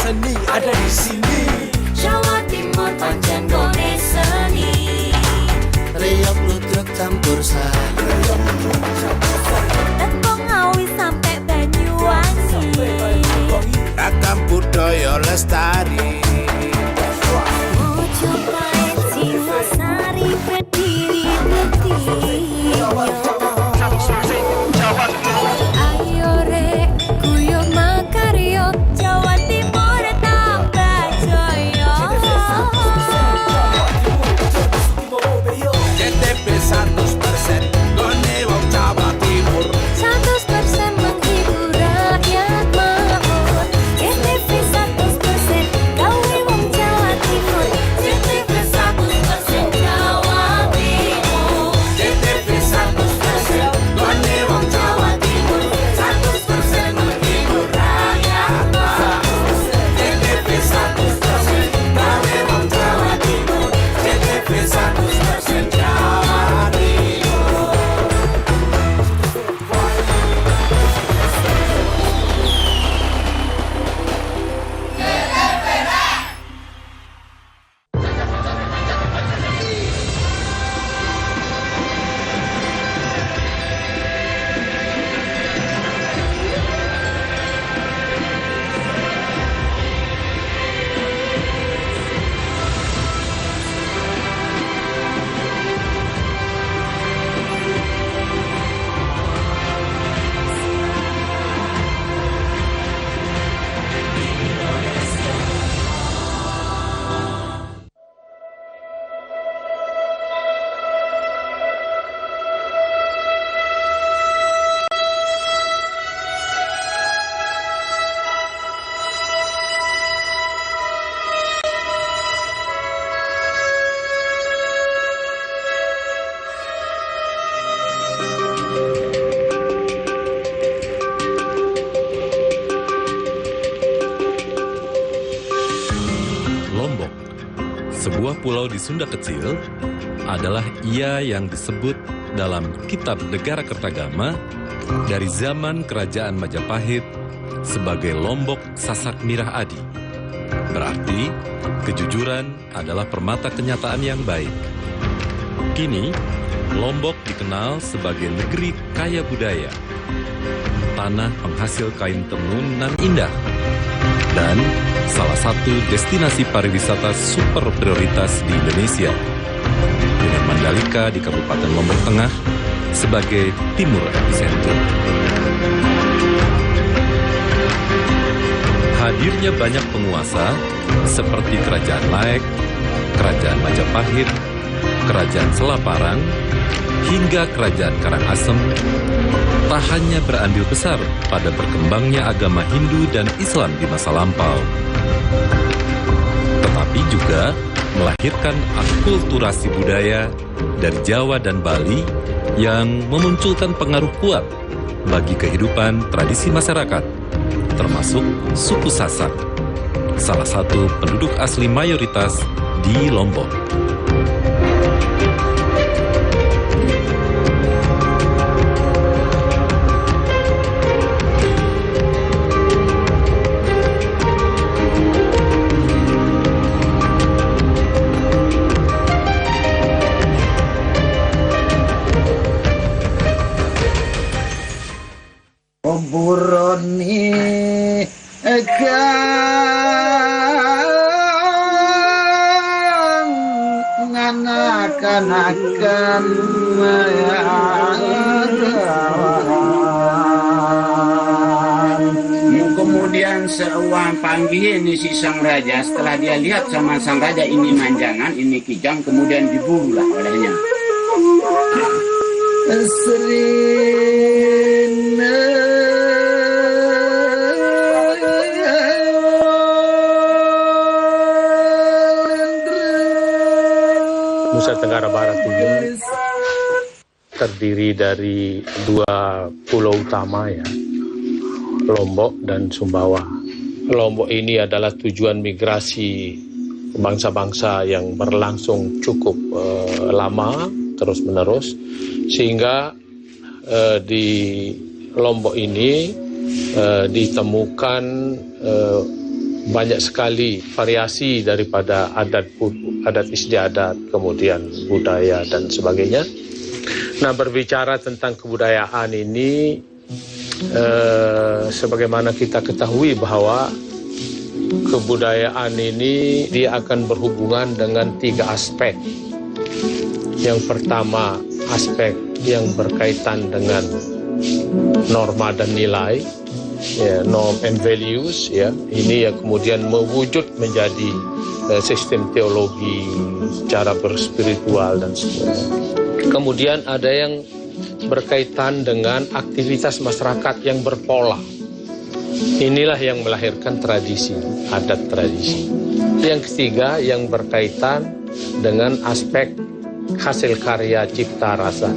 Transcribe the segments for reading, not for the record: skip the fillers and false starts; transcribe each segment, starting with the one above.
seni ada di sini. Jawa Timur pancen gone seni. Riok ludruk campur sari. Tembung Ngawi sampai Banyuwangi. Ragam budaya lestari. Mojopahit Singosari berdiri berdiri. Ayo rek guyub makaryo Jawa Timur tambah jaya. KTP 100% gone wong Jawa Timur. 100% menghibur rakyat makmur. KTP 100% gawe wong Jawa Timur. KTP 100% Jawa Timur. KTP 100% gone wong Jawa Timur. 100% menghibur rakyat makmur. KTP 100% gawe wong Jawa Timur. KTP 100% Jawa Timur. Lombok, sebuah pulau di Sunda kecil, adalah ia yang disebut dalam Kitab Negara Kertagama dari zaman Kerajaan Majapahit sebagai Lombok Sasak Mirah Adi. Berarti, kejujuran adalah permata kenyataan yang baik. Kini, Lombok dikenal sebagai negeri kaya budaya, tanah penghasil kain tenun nan indah, dan salah satu destinasi pariwisata super prioritas di Indonesia, dengan Mandalika di Kabupaten Lombok Tengah sebagai timur epicentrum. Hadirnya banyak penguasa seperti Kerajaan Laek, Kerajaan Majapahit, Kerajaan Selaparang, hingga Kerajaan Karangasem, tak hanya berandil besar pada berkembangnya agama Hindu dan Islam di masa lampau, tetapi juga melahirkan akulturasi budaya dari Jawa dan Bali yang memunculkan pengaruh kuat bagi kehidupan tradisi masyarakat, termasuk suku Sasak, salah satu penduduk asli mayoritas di Lombok. Buroni nganakan-akan Kemudian seuang panggil ini si sang raja. Setelah dia lihat sama sang raja ini manjangan, ini kijang, kemudian dibunuhlah olehnya. Nusa Tenggara Barat ini terdiri dari dua pulau utama ya, Lombok dan Sumbawa. Lombok ini adalah tujuan migrasi bangsa-bangsa yang berlangsung cukup lama, terus-menerus, sehingga di Lombok ini ditemukan banyak sekali variasi daripada adat istiadat, kemudian budaya dan sebagainya. Nah, berbicara tentang kebudayaan ini, sebagaimana kita ketahui bahwa kebudayaan ini dia akan berhubungan dengan 3 aspek. Yang pertama, aspek yang berkaitan dengan norma dan nilai, ya, norm and values, ya. Ini yang kemudian mewujud menjadi sistem teologi, cara berspiritual dan sebagainya. Kemudian ada yang berkaitan dengan aktivitas masyarakat yang berpola. Inilah yang melahirkan tradisi, adat tradisi. Yang ketiga yang berkaitan dengan aspek hasil karya cipta rasa.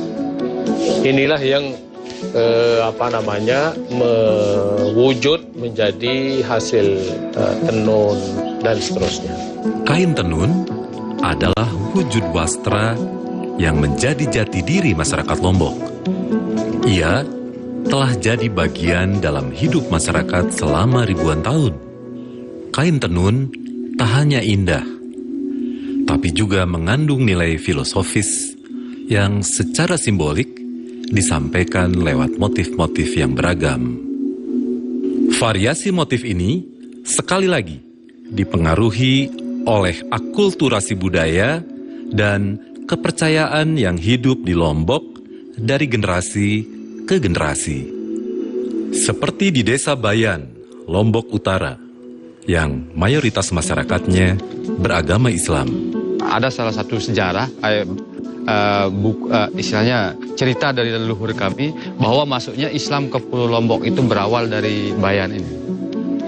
Inilah yang mewujud menjadi hasil tenun dan seterusnya. Kain tenun adalah wujud wastra yang menjadi jati diri masyarakat Lombok. Ia telah jadi bagian dalam hidup masyarakat selama ribuan tahun. Kain tenun tak hanya indah, tapi juga mengandung nilai filosofis yang secara simbolik disampaikan lewat motif-motif yang beragam. Variasi motif ini sekali lagi dipengaruhi oleh akulturasi budaya dan kepercayaan yang hidup di Lombok dari generasi ke generasi. Seperti di Desa Bayan, Lombok Utara, yang mayoritas masyarakatnya beragama Islam. Ada salah satu sejarah, istilahnya cerita dari leluhur kami, bahwa masuknya Islam ke Pulau Lombok itu berawal dari Bayan ini.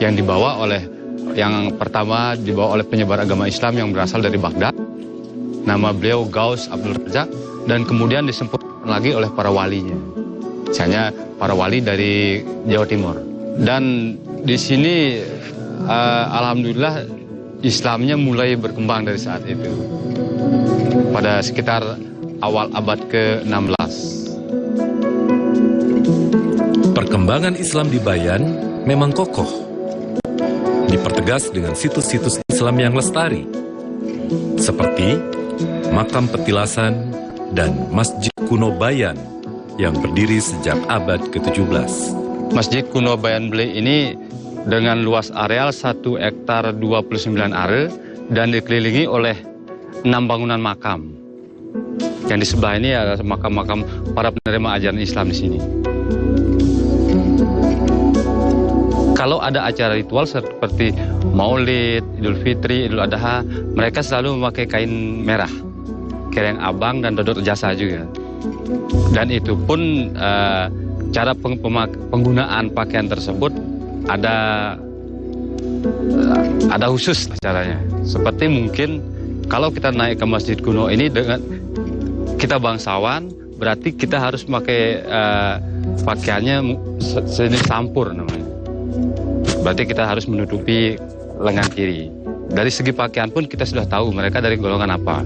Yang pertama dibawa oleh penyebar agama Islam yang berasal dari Baghdad. Nama beliau Gaus Abdul Razak, dan kemudian disempurnakan lagi oleh para walinya. Misalnya para wali dari Jawa Timur. Dan di sini alhamdulillah Islamnya mulai berkembang dari saat itu. Pada sekitar awal abad ke-16. Perkembangan Islam di Bayan memang kokoh. Dipertegas dengan situs-situs Islam yang lestari, seperti Makam Petilasan dan Masjid Kuno Bayan yang berdiri sejak abad ke-17. Masjid Kuno Bayan Bele ini dengan luas areal 1 hektar 29 are dan dikelilingi oleh 6 bangunan makam. Yang di sebelah ini ada makam-makam para penerima ajaran Islam di sini. Kalau ada acara ritual seperti Maulid, Idul Fitri, Idul Adha, mereka selalu memakai kain merah, kereng abang dan dodot jasa juga. Dan itu pun cara penggunaan pakaian tersebut ada khusus caranya. Seperti mungkin kalau kita naik ke Masjid Kuno ini dengan kita bangsawan, berarti kita harus memakai pakaiannya sejenis sampur namanya. Berarti kita harus menutupi lengan kiri. Dari segi pakaian pun kita sudah tahu mereka dari golongan apa.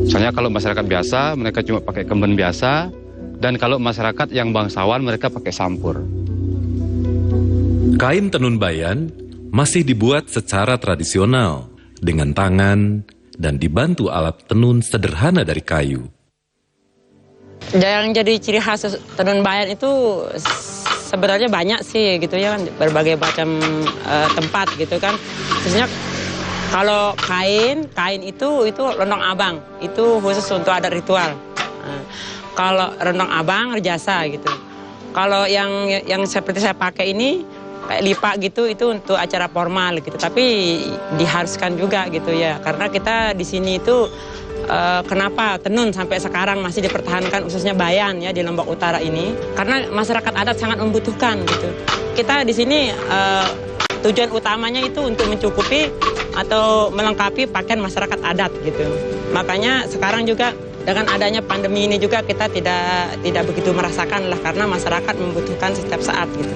Soalnya kalau masyarakat biasa, mereka cuma pakai kemben biasa. Dan kalau masyarakat yang bangsawan, mereka pakai sampur. Kain tenun Bayan masih dibuat secara tradisional, dengan tangan dan dibantu alat tenun sederhana dari kayu. Yang jadi ciri khas tenun Bayan itu sebenarnya banyak sih gitu ya kan, berbagai macam tempat gitu kan. Khususnya kalau kain itu rendong abang, itu khusus untuk adat ritual. Kalau rendong abang rejasa gitu. Kalau yang seperti saya pakai ini kayak lipak gitu, itu untuk acara formal gitu. Tapi diharuskan juga gitu ya, karena kita di sini itu kenapa tenun sampai sekarang masih dipertahankan khususnya Bayan ya di Lombok Utara ini, karena masyarakat adat sangat membutuhkan gitu. Kita di sini tujuan utamanya itu untuk mencukupi atau melengkapi pakaian masyarakat adat gitu. Makanya sekarang juga dengan adanya pandemi ini juga kita tidak begitu merasakan lah, karena masyarakat membutuhkan setiap saat gitu.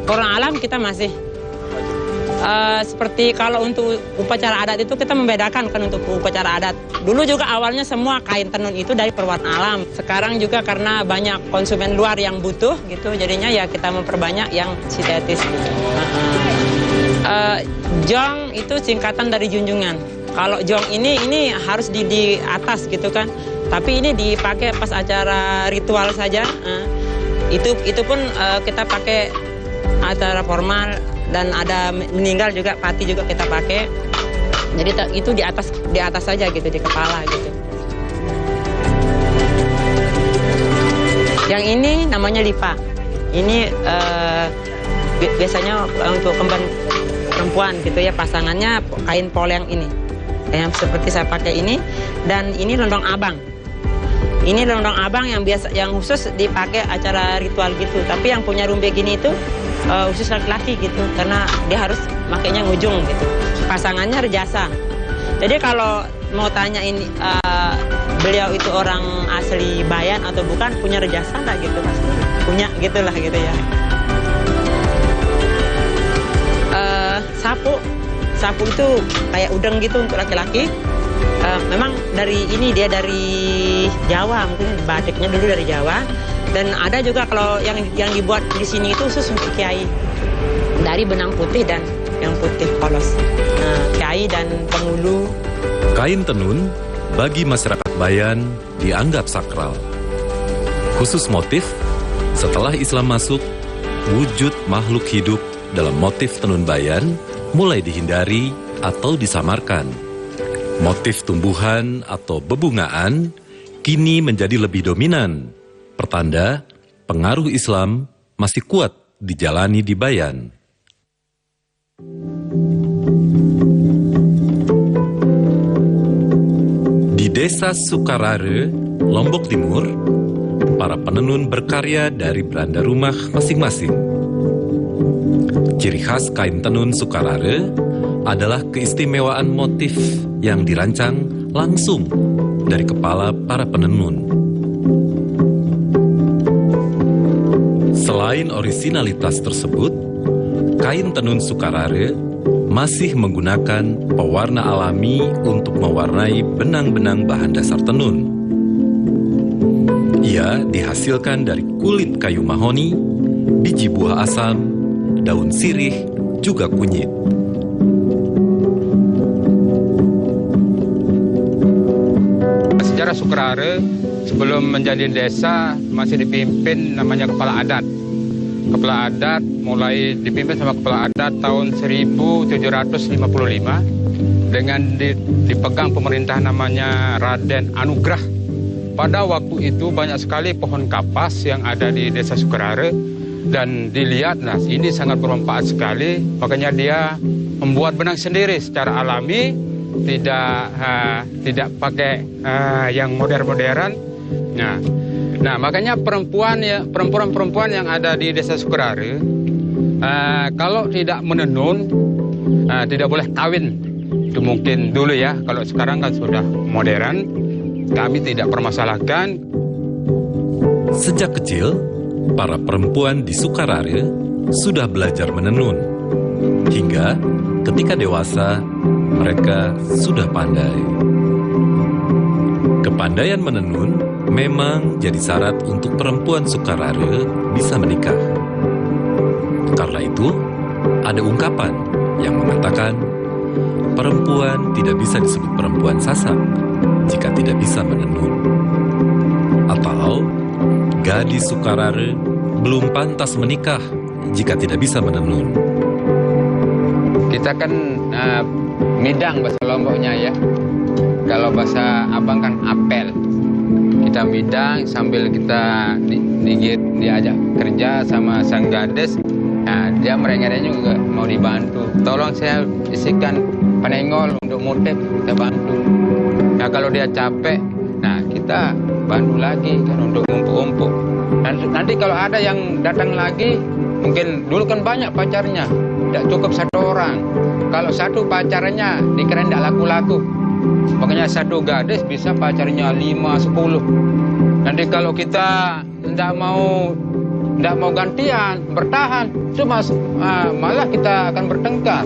Orang alam kita masih seperti kalau untuk upacara adat itu kita membedakan kan untuk upacara adat. Dulu juga awalnya semua kain tenun itu dari perwarna alam. Sekarang juga karena banyak konsumen luar yang butuh gitu, jadinya ya kita memperbanyak yang sintetis gitu. Jong itu singkatan dari junjungan. Kalau jong ini harus di atas gitu kan. Tapi ini dipakai pas acara ritual saja. Itu pun kita pakai acara formal. Dan ada meninggal juga, pati juga kita pakai. Jadi itu di atas saja gitu, di kepala gitu. Yang ini namanya lipa. Ini biasanya untuk kembar perempuan gitu ya, pasangannya kain poleng ini. Yang seperti saya pakai ini, dan ini londong abang. Ini londong abang yang khusus dipakai acara ritual gitu. Tapi yang punya rumbe gini itu khusus laki-laki gitu, karena dia harus makainya ngujung gitu. Pasangannya rejasa. Jadi kalau mau tanya ini beliau itu orang asli Bayan atau bukan, punya rejasa nggak gitu, pasti punya gitulah gitu ya. Sapu itu kayak udeng gitu untuk laki-laki. Memang dia dari Jawa, mungkin batiknya dulu dari Jawa. Dan ada juga kalau yang dibuat di sini itu khusus untuk kiai, dari benang putih dan yang putih polos. Kiai dan pengulu. Kain tenun bagi masyarakat Bayan dianggap sakral. Khusus motif, setelah Islam masuk, wujud makhluk hidup dalam motif tenun Bayan mulai dihindari atau disamarkan. Motif tumbuhan atau bebungaan kini menjadi lebih dominan. Pertanda, pengaruh Islam masih kuat dijalani di Bayan. Di Desa Sukarare, Lombok Timur, para penenun berkarya dari beranda rumah masing-masing. Ciri khas kain tenun Sukarare adalah keistimewaan motif yang dirancang langsung dari kepala para penenun. Selain orisinalitas tersebut, kain tenun Sukarare masih menggunakan pewarna alami untuk mewarnai benang-benang bahan dasar tenun. Ia dihasilkan dari kulit kayu mahoni, biji buah asam, daun sirih, juga kunyit. Sejarah Sukarare sebelum menjadi desa masih dipimpin namanya kepala adat. Kepala adat mulai dipimpin sama kepala adat tahun 1755 dengan dipegang pemerintah namanya Raden Anugrah. Pada waktu itu banyak sekali pohon kapas yang ada di Desa Sukarare dan dilihat, nah ini sangat bermanfaat sekali, makanya dia membuat benang sendiri secara alami, tidak pakai yang modern-modern. Nah, makanya perempuan-perempuan yang ada di Desa Sukarare, kalau tidak menenun, tidak boleh kawin. Itu mungkin dulu ya, kalau sekarang kan sudah modern, kami tidak permasalahkan. Sejak kecil, para perempuan di Sukarare sudah belajar menenun. Hingga ketika dewasa, mereka sudah pandai. Kepandaian menenun memang jadi syarat untuk perempuan Sukarare bisa menikah. Karena itu, ada ungkapan yang mengatakan, perempuan tidak bisa disebut perempuan sasak jika tidak bisa menenun. Atau, gadis Sukarare belum pantas menikah jika tidak bisa menenun. Kita kan midang bahasa Lomboknya ya. Kalau bahasa abang kan apel. Kita midang sambil kita diajak kerja sama sang gadis. Nah, dia merengek-rengek juga mau dibantu. Tolong saya isikan penengol untuk motif, kita bantu. Nah, kalau dia capek, nah kita bantu lagi kan untuk ngumpuk-ngumpuk. Nanti kalau ada yang datang lagi, mungkin dulu kan banyak pacarnya, tidak cukup satu orang. Kalau satu pacarnya dikira tidak laku-laku. Makanya satu gadis bisa pacarnya 5-10. Nanti kalau kita tidak mau gantian, bertahan, cuma malah kita akan bertengkar.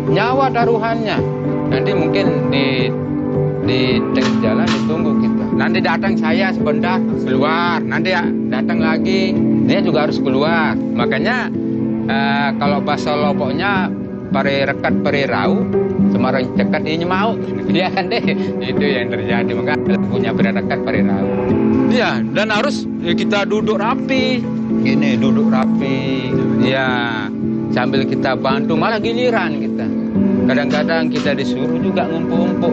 nyawa taruhannya. Nanti mungkin di tengah jalan ditunggu kita. Nanti datang saya sebentar keluar, nanti datang lagi dia juga harus keluar. Makanya kalau bahasa Lomboknya pare rekat pare rau, semarang cekat ini mau. Ya kan deh, itu yang terjadi. Maka punya pare rekat pare rau. Ya, dan harus kita duduk rapi. Gini duduk rapi. Ya, sambil kita bantu malah giliran kita. Kadang-kadang kita disuruh juga ngumpul-ngumpul.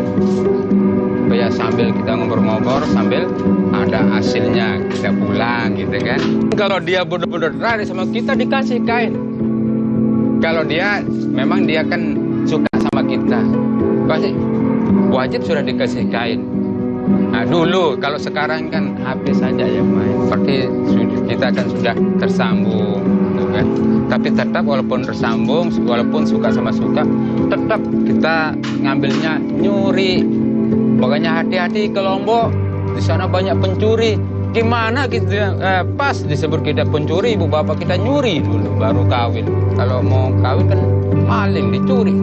Ya sambil kita ngobrol-ngobrol, sambil ada hasilnya kita pulang gitu kan. Kalau dia benar-benar tertarik sama kita, dikasih kain. Kalau dia memang dia kan suka sama kita, pasti wajib sudah dikasih kain. Nah dulu, kalau sekarang kan HP saja yang main. Seperti kita kan sudah tersambung, gitu kan. Tapi tetap walaupun tersambung, walaupun suka sama suka, tetap kita ngambilnya nyuri. Makanya hati-hati ke Lombok, di sana banyak pencuri. Gimana kita pas disebut kita pencuri, ibu bapak kita nyuri dulu baru kawin. Kalau mau kawin kan maling, dicuri.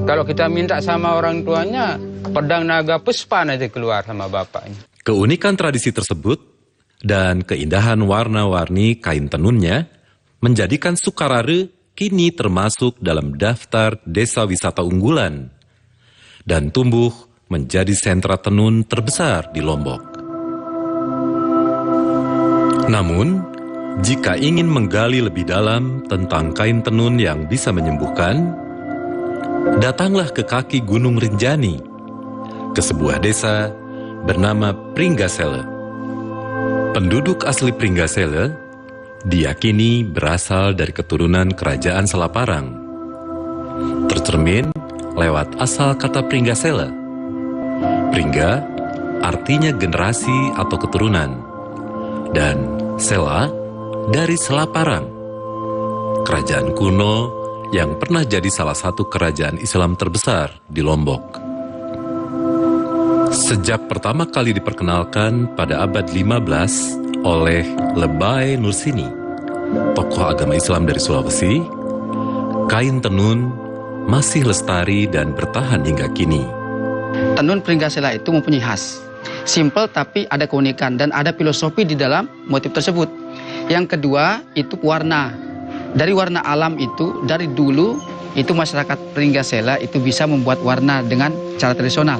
Kalau kita minta sama orang tuanya, pedang naga puspa nanti keluar sama bapaknya. Keunikan tradisi tersebut dan keindahan warna-warni kain tenunnya menjadikan Sukarare kini termasuk dalam daftar desa wisata unggulan dan tumbuh menjadi sentra tenun terbesar di Lombok. Namun, jika ingin menggali lebih dalam tentang kain tenun yang bisa menyembuhkan, datanglah ke kaki Gunung Rinjani, ke sebuah desa bernama Pringgasele. Penduduk asli Pringgasele diyakini berasal dari keturunan kerajaan Selaparang. Tercermin lewat asal kata Pringgasele. Pringga artinya generasi atau keturunan, dan Sela dari Selaparang, kerajaan kuno yang pernah jadi salah satu kerajaan Islam terbesar di Lombok. Sejak pertama kali diperkenalkan pada abad 15 oleh Lebay Nursini, tokoh agama Islam dari Sulawesi, kain tenun masih lestari dan bertahan hingga kini. Tenun Pringgasele itu mempunyai khas. Simple tapi ada keunikan dan ada filosofi di dalam motif tersebut. Yang kedua itu warna. Dari warna alam itu, dari dulu itu masyarakat Pringgasele itu bisa membuat warna dengan cara tradisional.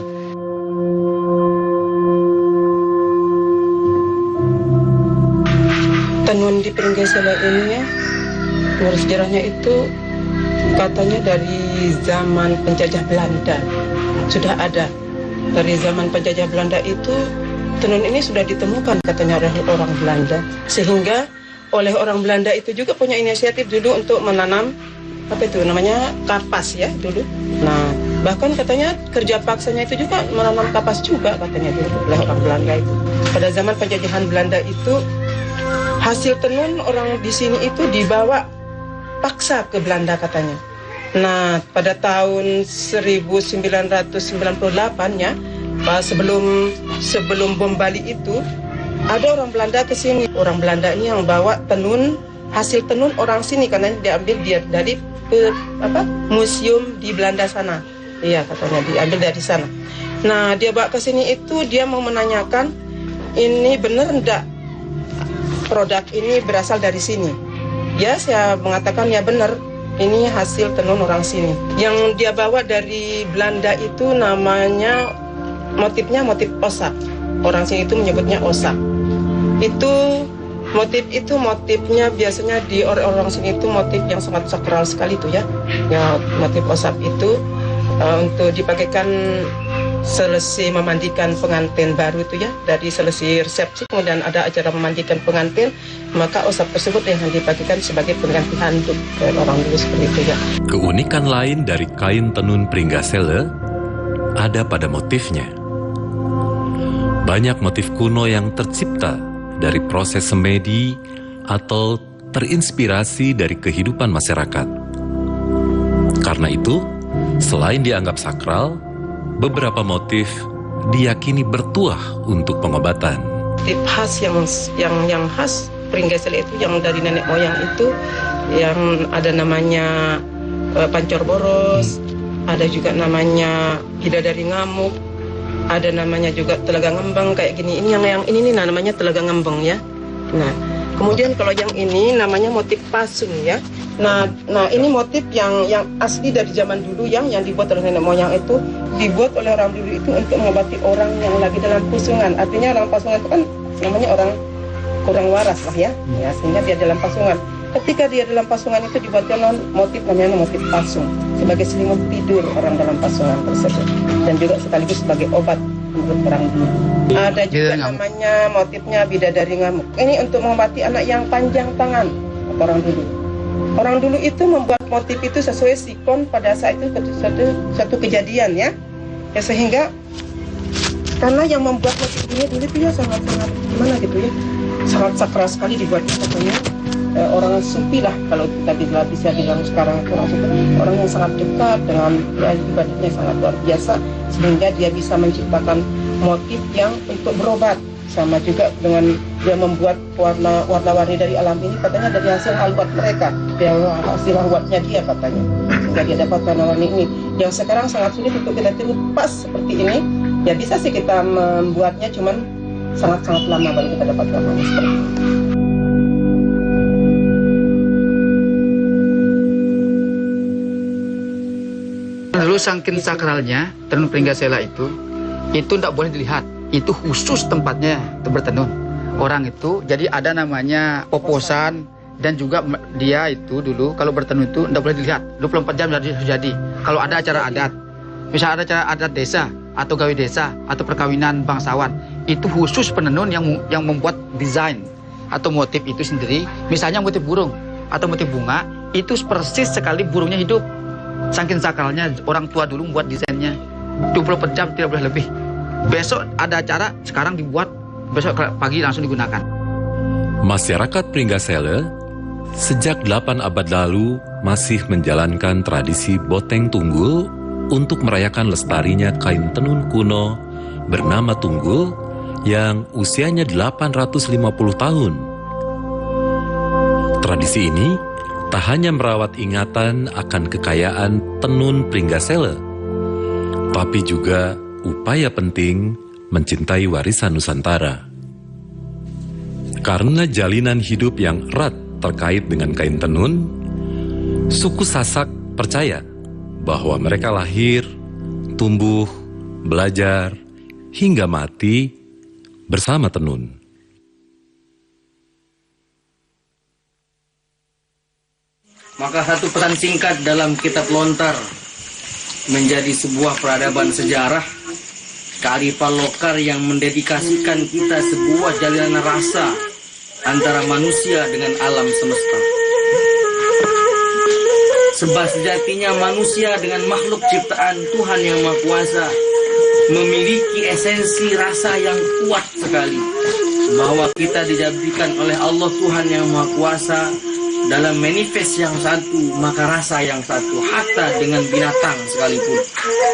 Tenun di Pringgasele ini ya, menurut sejarahnya itu katanya dari zaman penjajah Belanda sudah ada. Dari zaman penjajah Belanda itu tenun ini sudah ditemukan katanya oleh orang Belanda, sehingga oleh orang Belanda itu juga punya inisiatif dulu untuk menanam apa itu namanya kapas ya dulu. Nah bahkan katanya kerja paksanya itu juga menanam kapas juga katanya dulu oleh orang Belanda itu. Pada zaman penjajahan Belanda itu hasil tenun orang di sini itu dibawa paksa ke Belanda katanya. Nah, pada tahun 1998 ya, sebelum bom Bali itu, ada orang Belanda ke sini. Orang Belanda ini yang bawa tenun, hasil tenun orang sini karena diambil dari museum di Belanda sana. Iya, katanya diambil dari sana. Nah, dia bawa ke sini itu dia mau menanyakan ini benar enggak produk ini berasal dari sini. Ya, saya mengatakan ya benar. Ini hasil tenun orang sini. Yang dia bawa dari Belanda itu namanya motifnya motif osak. Orang sini itu menyebutnya osak. Motifnya biasanya di orang sini itu motif yang sangat sakral sekali itu ya. Ya motif osak itu untuk dipakaikan selesai memandikan pengantin baru itu ya, dari selesai resepsi kemudian ada acara memandikan pengantin, maka osap tersebut yang dipakai sebagai pengganti handuk orang dulu seperti itu ya. Keunikan lain dari kain tenun Pringgasele ada pada motifnya. Banyak motif kuno yang tercipta dari proses semedi atau terinspirasi dari kehidupan masyarakat. Karena itu, selain dianggap sakral, beberapa motif diyakini bertuah untuk pengobatan. Motif khas yang khas Pringgasele itu yang dari nenek moyang itu yang ada namanya pancor boros, ada juga namanya bidadari ngamuk, ada namanya juga telaga ngembang kayak gini. Ini yang ini nih namanya telaga ngembang ya. Nah, kemudian kalau yang ini namanya motif pasung ya. Nah ini motif yang asli dari zaman dulu yang dibuat oleh nenek moyang itu, dibuat oleh orang dulu itu untuk mengobati orang yang lagi dalam pasungan. Artinya orang pasungan itu kan namanya orang kurang waras lah ya, sehingga dia dalam pasungan. Ketika dia dalam pasungan itu dibuatkan motif namanya motif pasung sebagai selimut tidur orang dalam pasungan tersebut, dan juga sekaligus sebagai obat menurut orang dulu. Ada juga namanya motifnya bidadari ngamuk. Ini untuk mengobati anak yang panjang tangan orang dulu. Orang dulu itu membuat motif itu sesuai sikon pada saat itu satu kejadian ya sehingga karena yang membuat motif ini dulu itu ya sangat gimana gitu ya, sangat sakral sekali dibuatnya pokoknya. Orang sufi lah kalau kita bisa bilang sekarang itu orang yang sangat dekat dengan ibadahnya sangat luar biasa sehingga dia bisa menciptakan motif yang untuk berobat. Sama juga dengan dia membuat warna-warni dari alam ini katanya dari hasil halwat mereka, hasil halwatnya dia katanya, sehingga dia dapat warna-warni ini yang sekarang sangat sulit untuk kita tiru pas seperti ini. Ya bisa sih kita membuatnya, cuman sangat-sangat lama baru kita dapat warna seperti ini. Dulu saking sakralnya tenun Pringgasela itu tidak boleh dilihat. Itu khusus tempatnya bertenun orang itu. Jadi ada namanya oposan, dan juga dia itu dulu kalau bertenun itu tidak boleh dilihat 24 jam harus jadi. Kalau ada acara adat, misalnya ada acara adat desa atau gawe desa atau perkawinan bangsawan, itu khusus penenun yang membuat desain atau motif itu sendiri. Misalnya motif burung atau motif bunga, itu persis sekali burungnya hidup. Saking sakralnya orang tua dulu membuat desainnya 24 jam tidak boleh lebih. Besok ada acara, sekarang dibuat, besok pagi langsung digunakan. Masyarakat Pringgasela sejak 8 abad lalu masih menjalankan tradisi Boteng Tunggul untuk merayakan lestarinya kain tenun kuno bernama Tunggul yang usianya 850 tahun. Tradisi ini tak hanya merawat ingatan akan kekayaan tenun Pringgasela, tapi juga upaya penting mencintai warisan Nusantara. Karena jalinan hidup yang erat terkait dengan kain tenun, suku Sasak percaya bahwa mereka lahir, tumbuh, belajar, hingga mati bersama tenun. Maka satu pesan singkat dalam kitab Lontar menjadi sebuah peradaban sejarah, kearifan lokal yang mendedikasikan kita sebuah jalinan rasa antara manusia dengan alam semesta. Sebab sejatinya manusia dengan makhluk ciptaan Tuhan yang Maha Kuasa memiliki esensi rasa yang kuat sekali, bahwa kita dijadikan oleh Allah Tuhan yang Maha Kuasa dalam manifest yang satu, maka rasa yang satu, hatta dengan binatang sekalipun,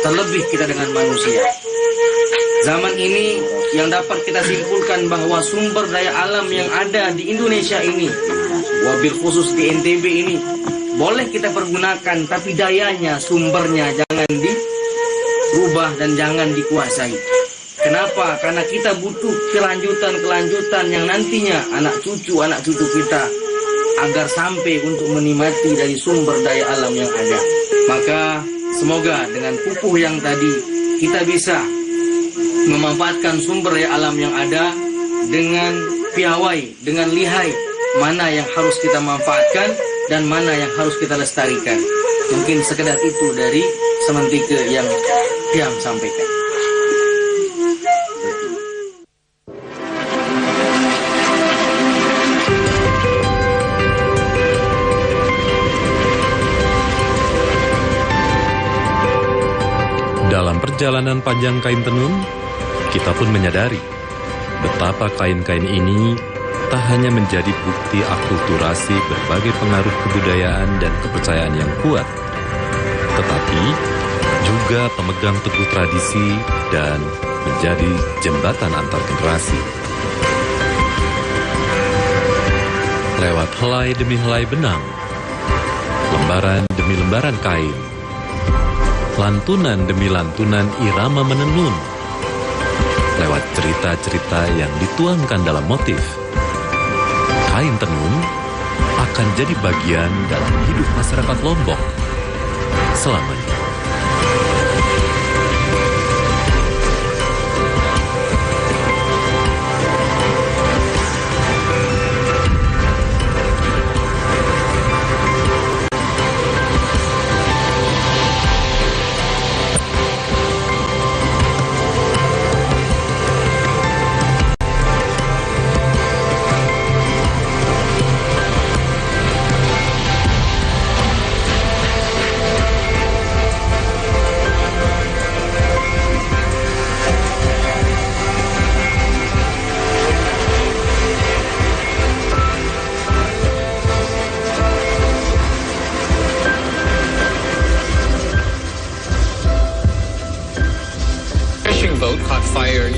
terlebih kita dengan manusia. Zaman ini yang dapat kita simpulkan bahwa sumber daya alam yang ada di Indonesia ini, wabil khusus di NTB ini, boleh kita pergunakan, tapi dayanya, sumbernya jangan dirubah dan jangan dikuasai. Kenapa? Karena kita butuh kelanjutan yang nantinya anak cucu kita agar sampai untuk menikmati dari sumber daya alam yang ada. Maka semoga dengan pupuh yang tadi kita bisa memanfaatkan sumber daya alam yang ada dengan piawai, dengan lihai, mana yang harus kita manfaatkan dan mana yang harus kita lestarikan. Mungkin sekedar itu dari sementika yang Piam sampaikan. Dalam perjalanan panjang kain tenun, kita pun menyadari betapa kain-kain ini tak hanya menjadi bukti akulturasi berbagai pengaruh kebudayaan dan kepercayaan yang kuat, tetapi juga pemegang teguh tradisi dan menjadi jembatan antar generasi. Lewat helai demi helai benang, lembaran demi lembaran kain, lantunan demi lantunan irama menenun, lewat cerita-cerita yang dituangkan dalam motif. Kain tenun akan jadi bagian dalam hidup masyarakat Lombok selamanya.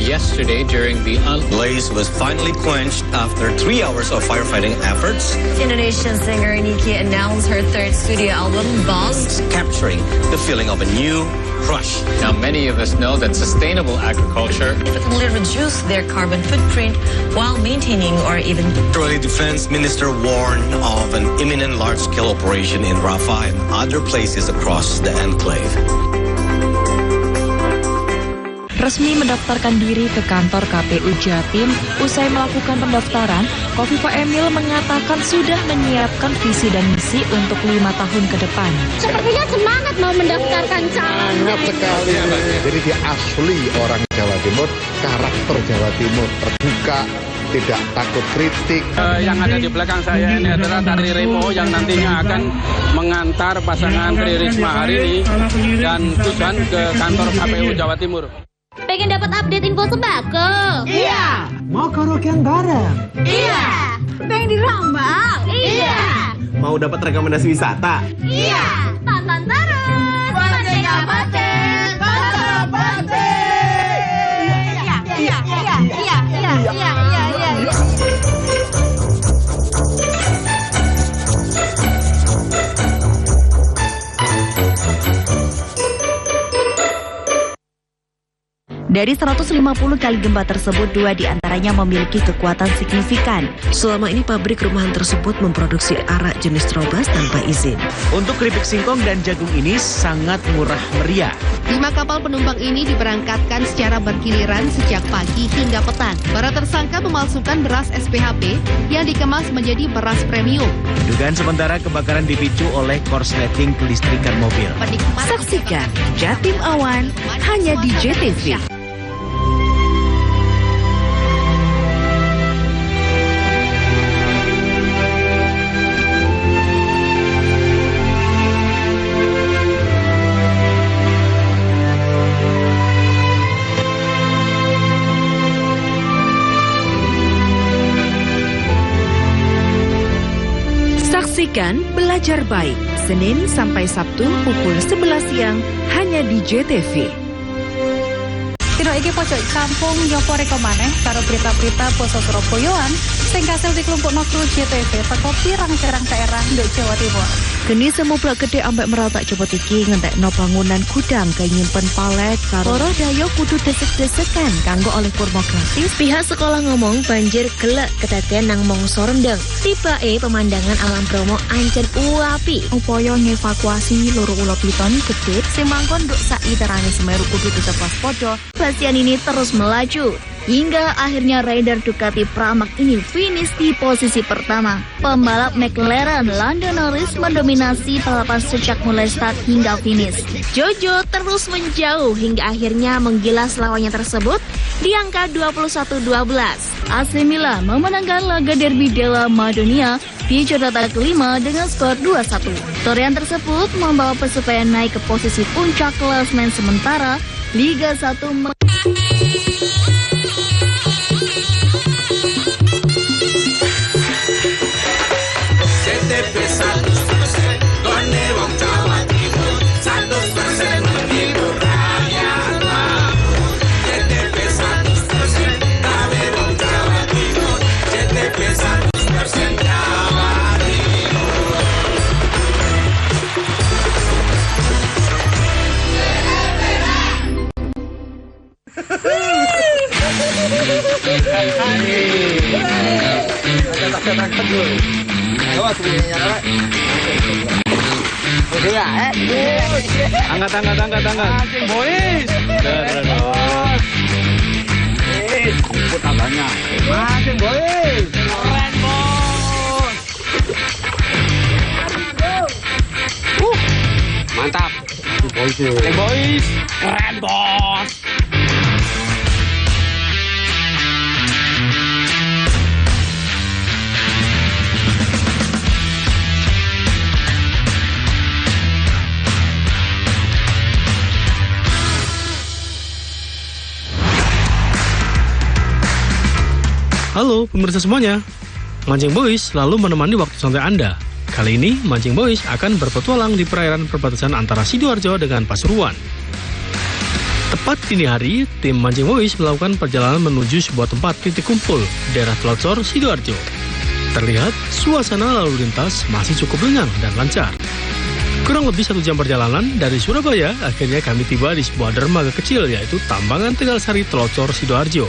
Yesterday during the blaze was finally quenched after 3 hours of firefighting efforts. Indonesian singer Niki announced her third studio album, Boss, capturing the feeling of a new rush. Now, many of us know that sustainable agriculture significantly reduce their carbon footprint while maintaining or even. Israeli Defense Minister warned of an imminent large-scale operation in Rafah and other places across the enclave. Resmi mendaftarkan diri ke kantor KPU Jatim. Usai melakukan pendaftaran, Kofifa Emil mengatakan sudah menyiapkan visi dan misi untuk 5 tahun ke depan. Sepertinya semangat mau mendaftarkan calon. Sangat sekali. Jadi dia asli orang Jawa Timur, karakter Jawa Timur, terbuka, tidak takut kritik. Yang ada di belakang saya ini adalah Tari Remo yang nantinya akan mengantar pasangan Tri Risma hari ini dan tujuan ke kantor KPU Jawa Timur. Pengen dapat update info sembako? Iya. Mau karaokean bareng? Iya. Pengen dirambang? Iya. Mau dapat rekomendasi wisata? Iya. Tonton terus Merdeka Batik, Kota Batik. Iya. Dari 150 kali gempa tersebut, 2 diantaranya memiliki kekuatan signifikan. Selama ini pabrik rumahan tersebut memproduksi arak jenis Trobas tanpa izin. Untuk keripik singkong dan jagung ini sangat murah meriah. 5 kapal penumpang ini diberangkatkan secara bergiliran sejak pagi hingga petang. Para tersangka memalsukan beras SPHP yang dikemas menjadi beras premium. Dugaan sementara kebakaran dipicu oleh korsleting kelistrikan mobil. Saksikan Jatim Awan hanya di JTV. Saksikan Belajar Baik, Senin sampai Sabtu pukul 11 siang hanya di JTV. Dino iki pojok kampung nyopo reko maneh karo berita-berita basa Surabayaan sing kasil dikelompokno kru JTV teko pirang-pirang daerah nduk Jawa Timur. Geni semublak gede ambek meratak cepet iki ngentekno bangunan gudang kaya nyimpen palet karo para dayo kudu desek-desekan kanggo oleh kurma gratis. Pihak sekolah ngomong banjir gelek kedadean nang mangsa rendeng. Tibake pemandangan alam Bromo ancen uapi. Upaya ngevakuasi loro ula piton gede sing mangkon nduk sak literane Semeru kudu tetep waspada. Bastian ini terus melaju. Hingga akhirnya rider Ducati Pramac ini finish di posisi pertama. Pembalap McLaren Lando Norris mendominasi balapan sejak mulai start hingga finish. Jojo terus menjauh hingga akhirnya menggilas lawannya tersebut di angka 21-12. AC Milan memenangkan laga derby della Madonia di catatan kelima dengan skor 2-1. Torehan tersebut membawa Persebaya naik ke posisi puncak klasemen sementara Liga 1. CTP 100% Gone wong Jawa Timur 100% menghibur rakyat makmur. CTP 100% gawe wong Jawa Timur. CTP 100% Jawa Timur. Angkat. Mancing boys. Ikut tangannya. Mancing boys. Keren bos. Mantap. Boys. Keren bos. Halo pemirsa semuanya, Mancing Boys selalu menemani waktu santai Anda. Kali ini Mancing Boys akan berpetualang di perairan perbatasan antara Sidoarjo dengan Pasuruan. Tepat dini hari, tim Mancing Boys melakukan perjalanan menuju sebuah tempat titik kumpul daerah Telocor, Sidoarjo. Terlihat suasana lalu lintas masih cukup lengang dan lancar. Kurang lebih 1 jam perjalanan dari Surabaya, akhirnya kami tiba di sebuah dermaga kecil yaitu Tambangan Tegalsari, Telocor, Sidoarjo.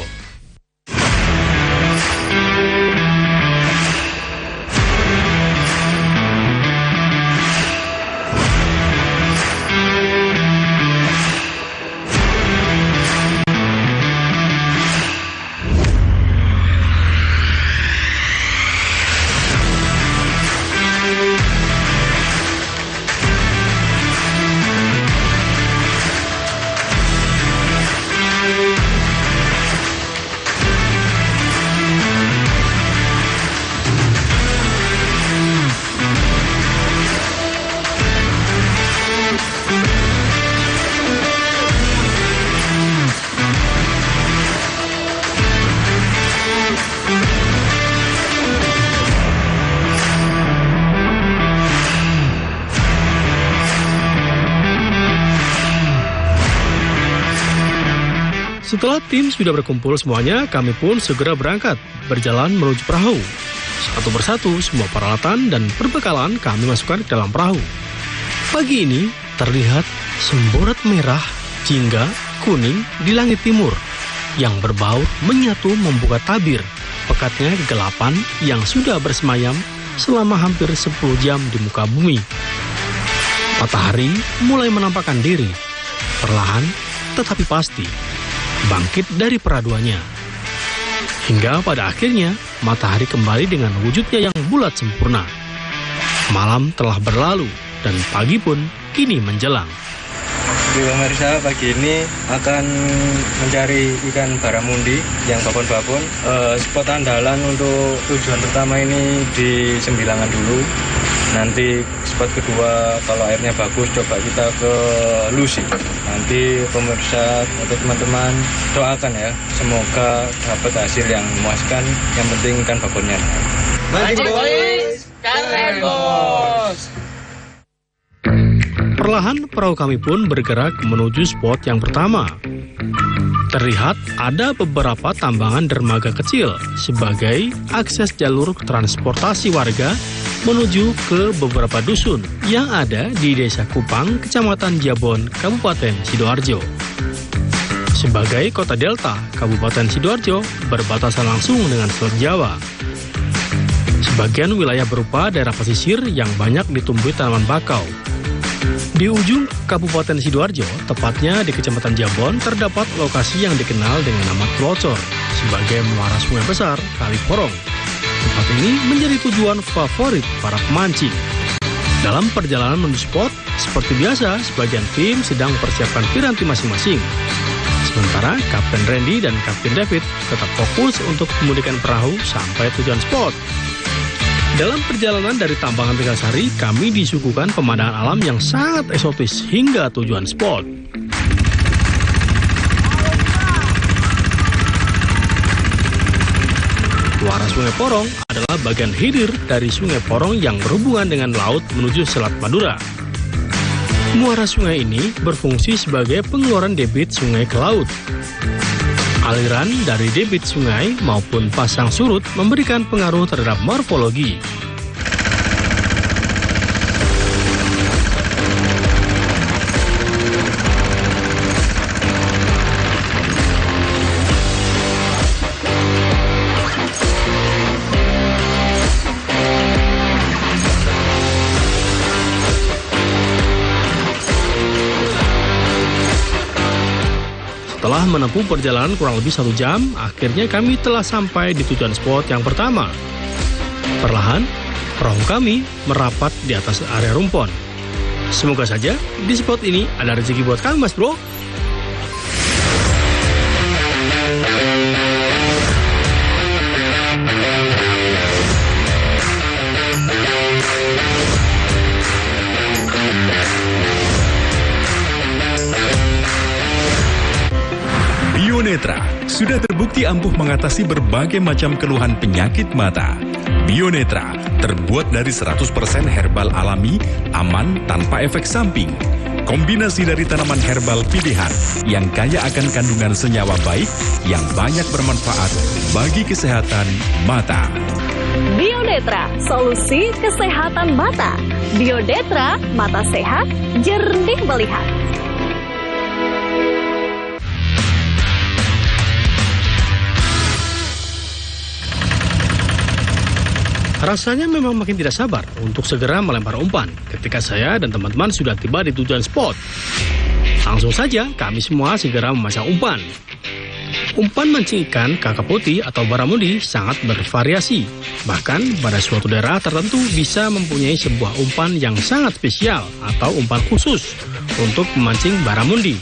Setelah tim sudah berkumpul semuanya, kami pun segera berangkat, berjalan menuju perahu. Satu persatu, semua peralatan dan perbekalan kami masukkan ke dalam perahu. Pagi ini, terlihat semborat merah, jingga, kuning di langit timur, yang berbaur menyatu membuka tabir, pekatnya kegelapan yang sudah bersemayam selama hampir 10 jam di muka bumi. Matahari mulai menampakkan diri, perlahan tetapi pasti, bangkit dari peraduannya. Hingga pada akhirnya, matahari kembali dengan wujudnya yang bulat sempurna. Malam telah berlalu, dan pagi pun kini menjelang. Di pemirsa, pagi ini akan mencari ikan baramundi yang babon-babon. Spot andalan untuk tujuan pertama ini di Sembilangan dulu. Nanti spot kedua kalau airnya bagus coba kita ke Lusi. Nanti pemirsa atau teman-teman doakan ya, semoga dapat hasil yang memuaskan. Yang penting ikan babonnya. Mancing Boys, keren bos. Perlahan perahu kami pun bergerak menuju spot yang pertama. Terlihat ada beberapa tambangan dermaga kecil sebagai akses jalur transportasi warga menuju ke beberapa dusun yang ada di Desa Kupang, Kecamatan Jabon, Kabupaten Sidoarjo. Sebagai kota delta, Kabupaten Sidoarjo berbatasan langsung dengan Selat Jawa. Sebagian wilayah berupa daerah pesisir yang banyak ditumbuhi tanaman bakau. Di ujung Kabupaten Sidoarjo, tepatnya di Kecamatan Jabon, terdapat lokasi yang dikenal dengan nama Telocor sebagai muara sungai besar Kali Porong. Tempat ini menjadi tujuan favorit para pemancing. Dalam perjalanan menuju spot, seperti biasa, sebagian tim sedang mempersiapkan piranti masing-masing. Sementara Kapten Randy dan Kapten David tetap fokus untuk memudikan perahu sampai tujuan spot. Dalam perjalanan dari Tambangan Tegalsari, kami disuguhkan pemandangan alam yang sangat eksotis hingga tujuan spot. Muara Sungai Porong adalah bagian hilir dari Sungai Porong yang berhubungan dengan laut menuju Selat Madura. Muara sungai ini berfungsi sebagai pengeluaran debit sungai ke laut. Aliran dari debit sungai maupun pasang surut memberikan pengaruh terhadap morfologi. Setelah menempuh perjalanan kurang lebih 1 jam, akhirnya kami telah sampai di tujuan spot yang pertama. Perlahan, perahu kami merapat di atas area rumpon. Semoga saja di spot ini ada rezeki buat kami, Mas Bro. Bionetra sudah terbukti ampuh mengatasi berbagai macam keluhan penyakit mata. Bionetra terbuat dari 100% herbal alami, aman tanpa efek samping. Kombinasi dari tanaman herbal pilihan yang kaya akan kandungan senyawa baik yang banyak bermanfaat bagi kesehatan mata. Bionetra, solusi kesehatan mata. Bionetra, mata sehat, jernih melihat. Rasanya memang makin tidak sabar untuk segera melempar umpan ketika saya dan teman-teman sudah tiba di tujuan spot. Langsung saja kami semua segera memasang umpan. Umpan mancing ikan kakap putih atau baramundi sangat bervariasi. Bahkan pada suatu daerah tertentu bisa mempunyai sebuah umpan yang sangat spesial atau umpan khusus untuk memancing baramundi.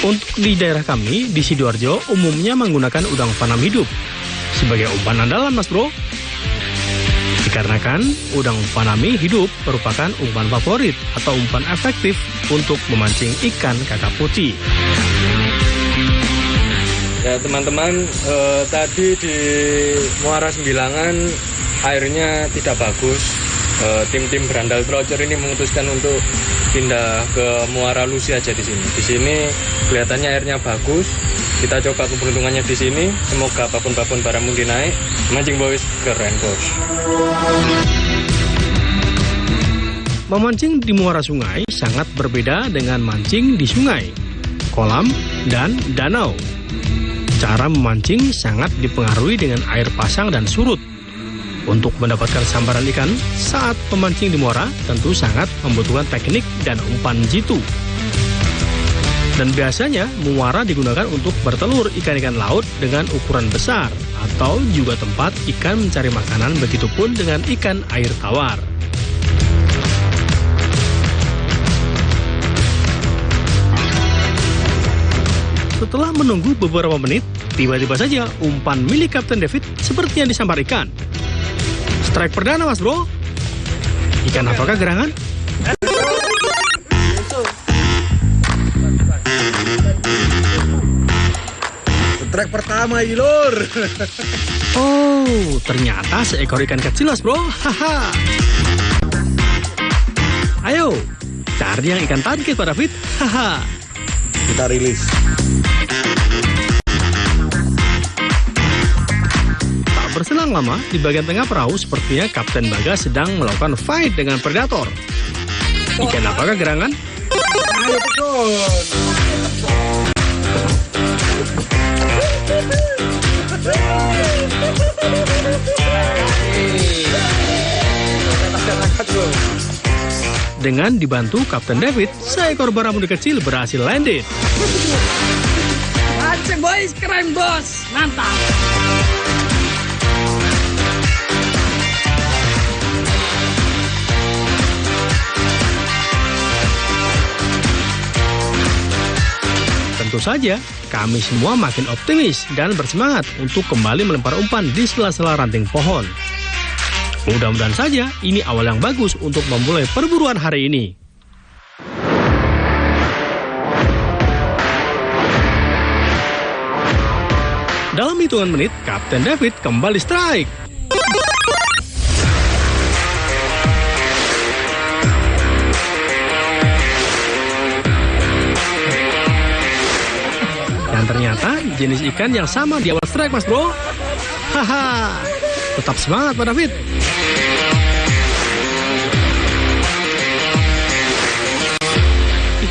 Untuk di daerah kami di Sidoarjo umumnya menggunakan udang fanam hidup sebagai umpan andalan, Mas Bro. Dikarenakan udang fanami hidup merupakan umpan favorit atau umpan efektif untuk memancing ikan kakap putih. Ya teman-teman, tadi di Muara Sembilangan airnya tidak bagus. Tim-tim berandal Trocer ini memutuskan untuk pindah ke Muara Lusi aja di sini. Di sini kelihatannya airnya bagus. Kita coba keberuntungannya di sini. Semoga babon-babon baramundi naik. Mancing boys, keren bos. Memancing di muara sungai sangat berbeda dengan mancing di sungai, kolam, dan danau. Cara memancing sangat dipengaruhi dengan air pasang dan surut. Untuk mendapatkan sambaran ikan saat memancing di muara tentu sangat membutuhkan teknik dan umpan jitu. Dan biasanya muara digunakan untuk bertelur ikan-ikan laut dengan ukuran besar atau juga tempat ikan mencari makanan, begitupun dengan ikan air tawar. Setelah menunggu beberapa menit, tiba-tiba saja umpan milik Kapten David seperti yang disambar ikan. Strike perdana, Mas Bro. Ikan apakah gerangan? Strike pertama, Lur. Oh, ternyata seekor ikan kecil, Mas Bro. Haha. Ayo, cari yang ikan target, Pak David. Haha. Kita rilis. Tak berselang lama, di bagian tengah perahu sepertinya Kapten Bagas sedang melakukan fight dengan predator. Ikan apakah gerangan? Ayo, Tekun. Dengan dibantu Kapten David, seekor baramundi kecil berhasil landed. Mancing boys, keren bos, mantap. Tentu saja, kami semua makin optimis dan bersemangat untuk kembali melempar umpan di sela-sela ranting pohon. Mudah-mudahan saja ini awal yang bagus untuk memulai perburuan hari ini. Dalam hitungan menit, Kapten David kembali strike. Dan ternyata jenis ikan yang sama di awal strike, Mas Bro. Haha, tetap semangat Pak David.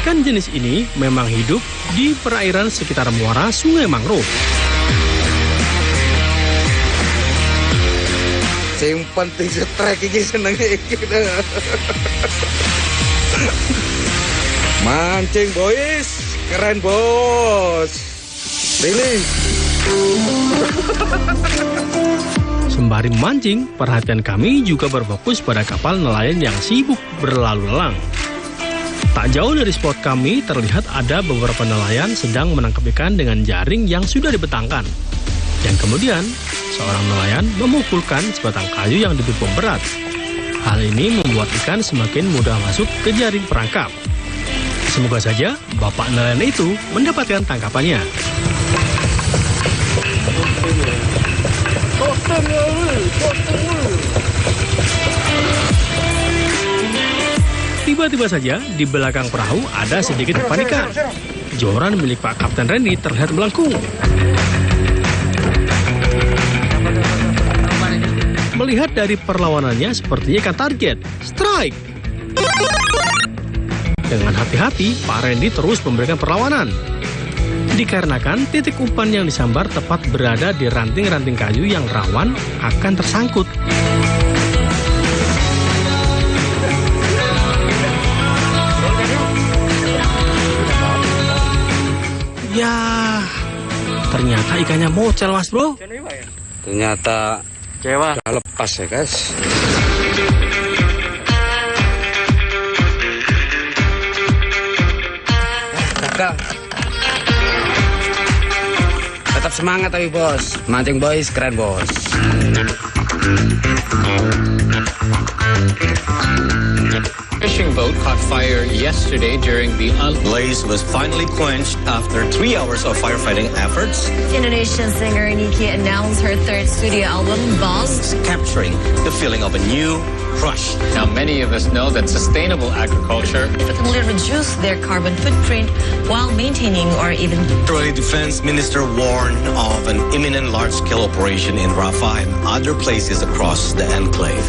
Ikan jenis ini memang hidup di perairan sekitar muara Sungai Mangrove. Sing penting strike iki seneng iki. Mancing boys, keren bos. Rilis. Sembari memancing, perhatian kami juga berfokus pada kapal nelayan yang sibuk berlalu lalang. Tak jauh dari spot kami terlihat ada beberapa nelayan sedang menangkap ikan dengan jaring yang sudah dibentangkan. Dan kemudian, seorang nelayan memukulkan sebatang kayu yang dipipom berat. Hal ini membuat ikan semakin mudah masuk ke jaring perangkap. Semoga saja bapak nelayan itu mendapatkan tangkapannya. Tiba-tiba saja di belakang perahu ada sedikit kepanikan. Joran milik Pak Kapten Randy terlihat melengkung. Melihat dari perlawanannya sepertinya ikan target. Strike! Dengan hati-hati, Pak Randy terus memberikan perlawanan. Dikarenakan titik umpan yang disambar tepat berada di ranting-ranting kayu yang rawan akan tersangkut. Ya, ternyata ikannya mocel mas bro. Ternyata udah lepas ya guys. Kakak, tetap semangat tapi bos. Mancing boys keren bos. Fishing boat caught fire yesterday during the blaze was finally quenched after 3 hours of firefighting efforts. Indonesian singer Niki announced her third studio album, Boss, capturing the feeling of a new rush. Now, many of us know that sustainable agriculture frequently reduce their carbon footprint while maintaining or even... Israeli Defense Minister warned of an imminent large-scale operation in Rafah and other places across the enclave.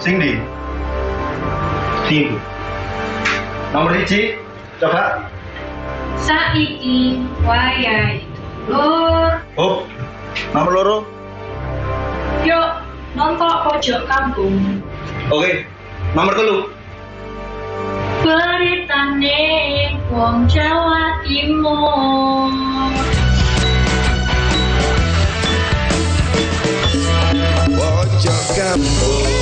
Cindy, nomor 1, coba. Saiki wayai lur. Oh, nomor loro. Yuk, nonton pojok kampung. Oke, nomor 3. Beritane wong Jawa Timur. Pojok kampung.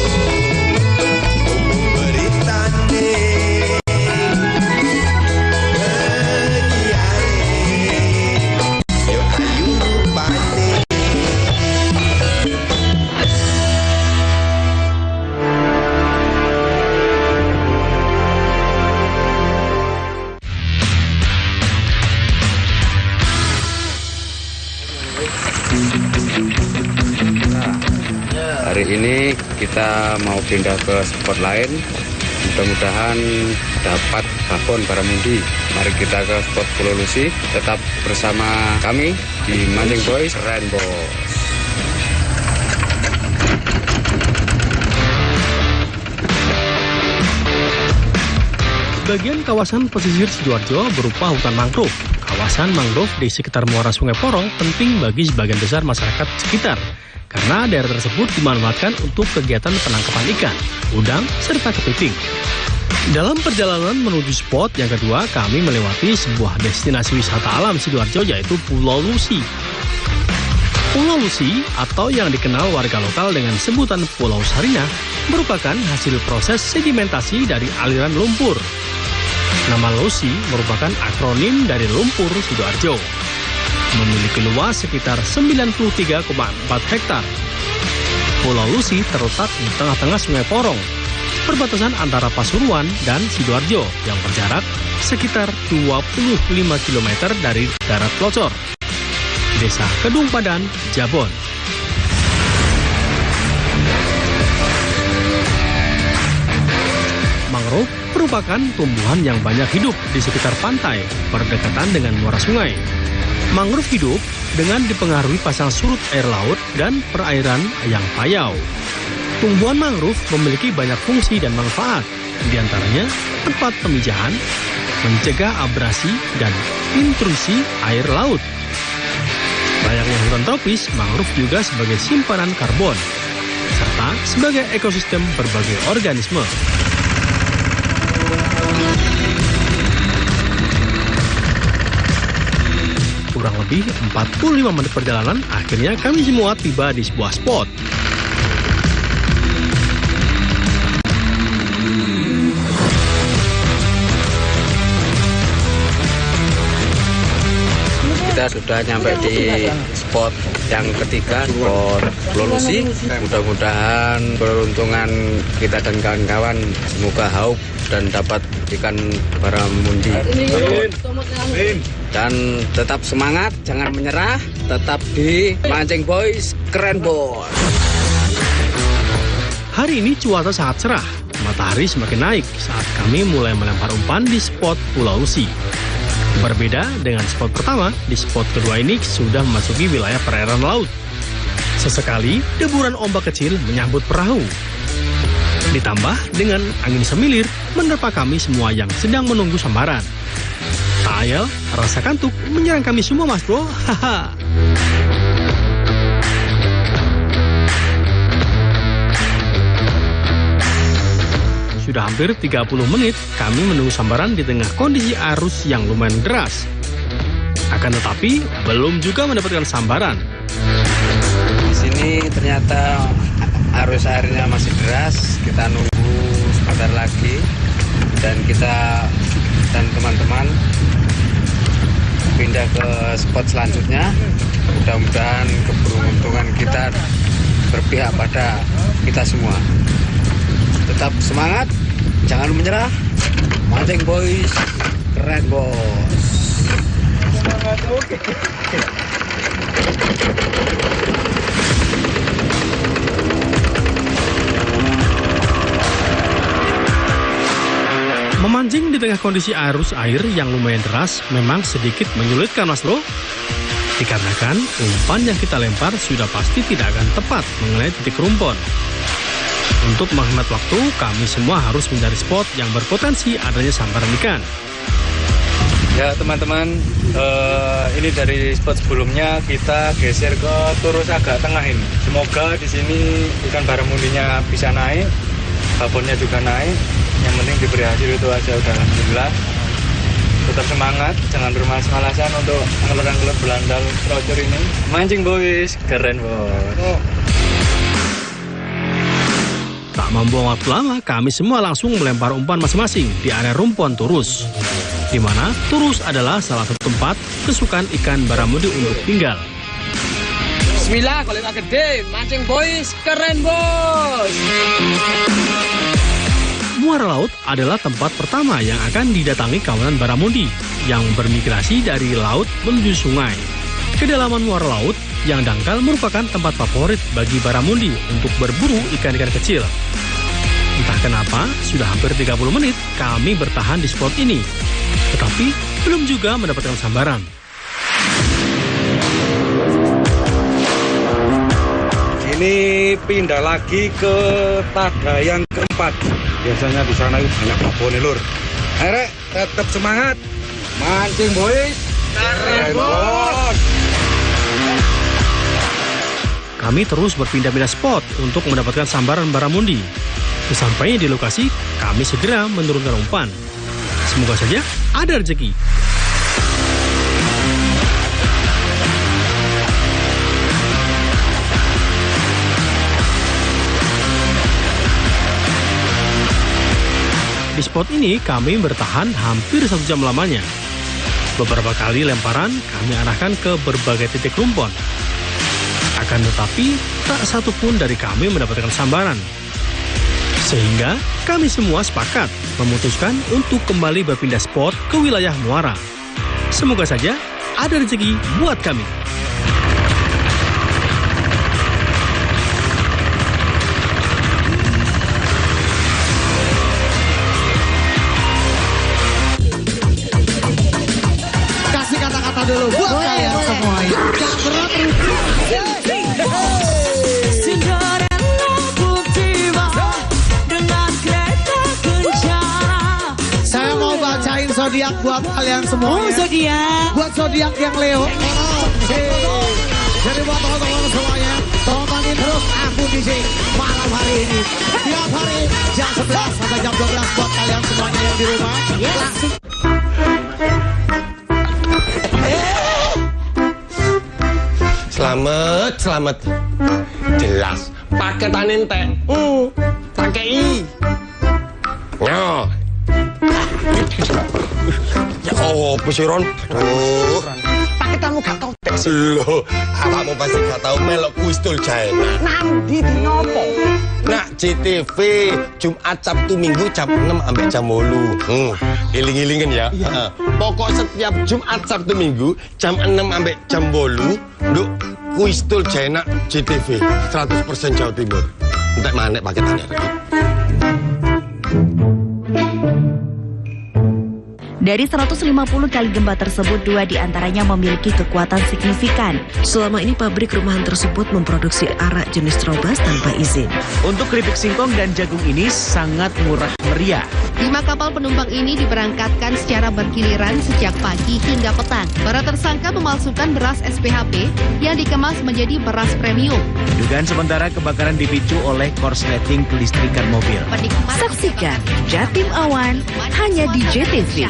Hari ini kita mau pindah ke spot lain. Mudah-mudahan dapat babon baramundi. Mari kita ke spot Pulau Lusi. Tetap bersama kami di Mancing Boys Keren Bos. Bagian kawasan pesisir Sidoarjo berupa hutan mangrove. Kawasan mangrove di sekitar muara Sungai Porong penting bagi sebagian besar masyarakat sekitar. Karena daerah tersebut dimanfaatkan untuk kegiatan penangkapan ikan, udang, serta kepiting. Dalam perjalanan menuju spot yang kedua, kami melewati sebuah destinasi wisata alam Sidoarjo yaitu Pulau Lusi. Pulau Lusi atau yang dikenal warga lokal dengan sebutan Pulau Sarinah merupakan hasil proses sedimentasi dari aliran lumpur. Nama Lusi merupakan akronim dari lumpur Sidoarjo. Memiliki luas sekitar 93,4 hektar. Pulau Lusi terletak di tengah-tengah Sungai Porong, perbatasan antara Pasuruan dan Sidoarjo yang berjarak sekitar 25 km dari darat Pelocor, Desa Kedung Padan, Jabon. Mangrove merupakan tumbuhan yang banyak hidup di sekitar pantai, berdekatan dengan muara sungai. Mangrove hidup dengan dipengaruhi pasang surut air laut dan perairan yang payau. Tumbuhan mangrove memiliki banyak fungsi dan manfaat, di antaranya tempat pemijahan, mencegah abrasi dan intrusi air laut. Layaknya hutan tropis, mangrove juga sebagai simpanan karbon, serta sebagai ekosistem berbagai organisme. Kurang lebih 45 menit perjalanan, akhirnya kami semua tiba di sebuah spot. Kita sudah nyampe di spot yang ketiga, spot Pulau Lusi. Mudah-mudahan keberuntungan kita dan kawan-kawan semoga haup dan dapat ikan baramundi. Dan tetap semangat, jangan menyerah, tetap di Mancing Boys, keren bos. Hari ini cuaca sangat cerah, matahari semakin naik saat kami mulai melempar umpan di spot Pulau Lusi. Berbeda dengan spot pertama, di spot kedua ini sudah memasuki wilayah perairan laut. Sesekali, deburan ombak kecil menyambut perahu. Ditambah dengan angin semilir menerpa kami semua yang sedang menunggu sambaran. Tak ayal, rasa kantuk menyerang kami semua, Mas Bro. Haha. Sudah hampir 30 menit kami menunggu sambaran di tengah kondisi arus yang lumayan deras. Akan tetapi, belum juga mendapatkan sambaran. Di sini ternyata arus airnya masih deras. Kita nunggu sebentar lagi. Dan kita dan teman-teman pindah ke spot selanjutnya. Mudah-mudahan keberuntungan kita berpihak pada kita semua. Tetap semangat, jangan menyerah. Mancing Boys, keren bos. Semangat, oke. Memancing di tengah kondisi arus air yang lumayan deras memang sedikit menyulitkan, Mas Bro. Dikarenakan umpan yang kita lempar sudah pasti tidak akan tepat mengenai titik rumpon. Untuk menghemat waktu, kami semua harus mencari spot yang berpotensi adanya sambaran ikan. Ya teman-teman, ini dari spot sebelumnya kita geser ke Turus agak tengah ini. Semoga di sini ikan baramundinya bisa naik, babonnya juga naik. Yang penting diberi hasil itu aja udah alhamdulillah. Tetap semangat, jangan bermalas-malasan untuk angler-angler belandal trouser ini. Mancing Boys, keren bos. Tak membuang waktu lama, kami semua langsung melempar umpan masing-masing di area rumpon Turus, di mana Turus adalah salah satu tempat kesukaan ikan baramundi untuk tinggal. Bismillah, kalau gede, Mancing Boys, keren bos. Muara laut adalah tempat pertama yang akan didatangi kawanan baramundi yang bermigrasi dari laut menuju sungai. Kedalaman muara laut yang dangkal merupakan tempat favorit bagi baramundi untuk berburu ikan-ikan kecil. Entah kenapa, sudah hampir 30 menit kami bertahan di spot ini, tetapi belum juga mendapatkan sambaran. Ini pindah lagi ke tada yang keempat. Biasanya di sana itu banyak babon lur. Rek, tetap semangat. Mancing Boys, keren bos. Kami terus berpindah-pindah spot untuk mendapatkan sambaran baramundi. Sesampainya di lokasi, kami segera menurunkan umpan. Semoga saja ada rezeki. Di spot ini kami bertahan hampir 1 jam lamanya. Beberapa kali lemparan kami arahkan ke berbagai titik rumpon. Akan tetapi, tak satu pun dari kami mendapatkan sambaran. Sehingga kami semua sepakat memutuskan untuk kembali berpindah spot ke wilayah muara. Semoga saja ada rezeki buat kami. Kasih kata-kata dulu buat kalian semua. Gak berat Saya mau bacain zodiak buat kalian semua. Oh, zodiak. Buat zodiak yang Leo. Jadi buat teman-teman semuanya, tontonin terus aku DJ malam hari ini. Tiap hari jam 11 sampai jam 12 buat kalian semuanya yang di rumah. Yes. Selamat. Jelas. Paketan ente. Pakai I. Nyo. Ya pesiron. Paketanmu gak tau. Loh, awakmu pasti gak tau melok kuistul China. Nanti di nopo. Nak CTV Jumat Sabtu Minggu jam 6 sampai jam 8. Iling-ilingin ya. Iya. Pokok setiap Jumat Sabtu Minggu jam 6 sampai jam 8 nduk kuistul China CTV 100% Jawa Timur. Entek manek paketannya. Dari 150 kali gempa tersebut, 2 diantaranya memiliki kekuatan signifikan. Selama ini pabrik rumahan tersebut memproduksi arak jenis Trobas tanpa izin. Untuk keripik singkong dan jagung ini sangat murah meriah. 5 kapal penumpang ini diberangkatkan secara bergiliran sejak pagi hingga petang. Para tersangka memalsukan beras SPHP yang dikemas menjadi beras premium. Dugaan sementara kebakaran dipicu oleh korsleting kelistrikan mobil. Saksikan Jatim Awan hanya di JTV.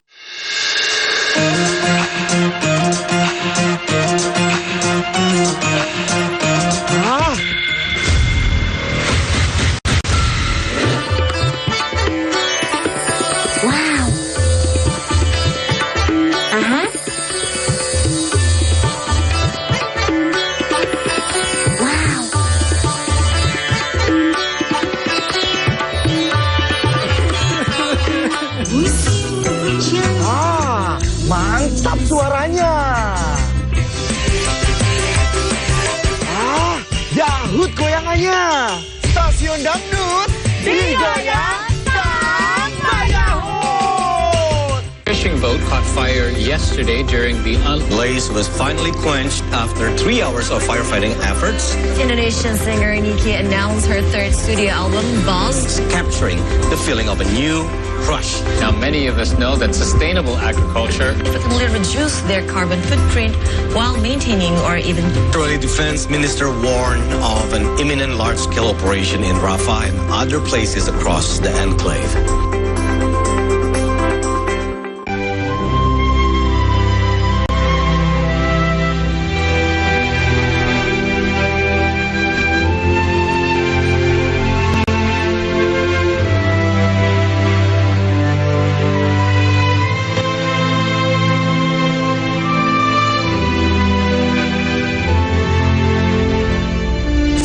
Mantap suaranya. Yahut goyangannya. Stasiun dangdut digoyang sama Yahut. Fishing boat caught fire yesterday during the Blaze was finally quenched after 3 hours of firefighting efforts, Indonesian singer Niki announced her third studio album, Buzz, capturing the feeling of a new rush. Now, many of us know that sustainable agriculture significantly reduce their carbon footprint while maintaining or even... Israeli Defense Minister warned of an imminent large-scale operation in Rafah and other places across the enclave.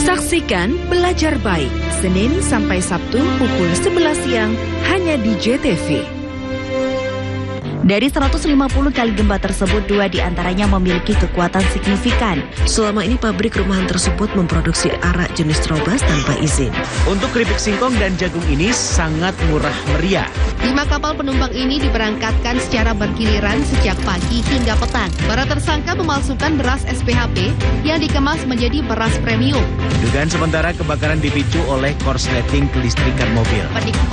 Saksikan Belajar Baik, Senin sampai Sabtu pukul 11 siang hanya di JTV. Dari 150 kali gempa tersebut, 2 diantaranya memiliki kekuatan signifikan. Selama ini pabrik rumahan tersebut memproduksi arak jenis Trobas tanpa izin. Untuk keripik singkong dan jagung ini sangat murah meriah. 5 kapal penumpang ini diberangkatkan secara bergiliran sejak pagi hingga petang. Para tersangka memalsukan beras SPHP yang dikemas menjadi beras premium. Dugaan sementara kebakaran dipicu oleh korsleting kelistrikan mobil.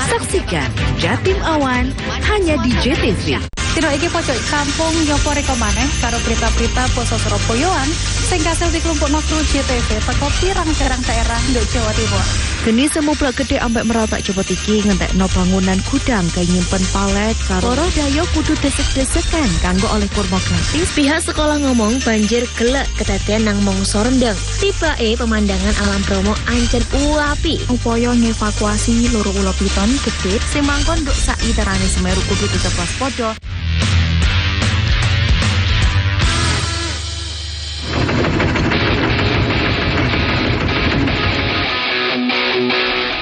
Saksikan Jatim Awan hanya di JTV. Tino iki pojok kampung nyopo reko maneh karo berita-berita basa Surabayaan sing kasil dikelompokno kru JTV teko pirang-pirang daerah nduk Jawa Timur. Geni semublak gede ambek meratak cepet iki ngentekno bangunan gudang kayak nyimpen palet karo dayo kudu desek-desekan kanggo oleh kurma gratis. Pihak sekolah ngomong banjir gelek kedadean nang mangsa rendeng. Tibake pemandangan alam Bromo ancen uapi. Upaya ngevakuasi loro ula piton gede sing mangkon nduk sak iterane Semeru kudu tetep waspada.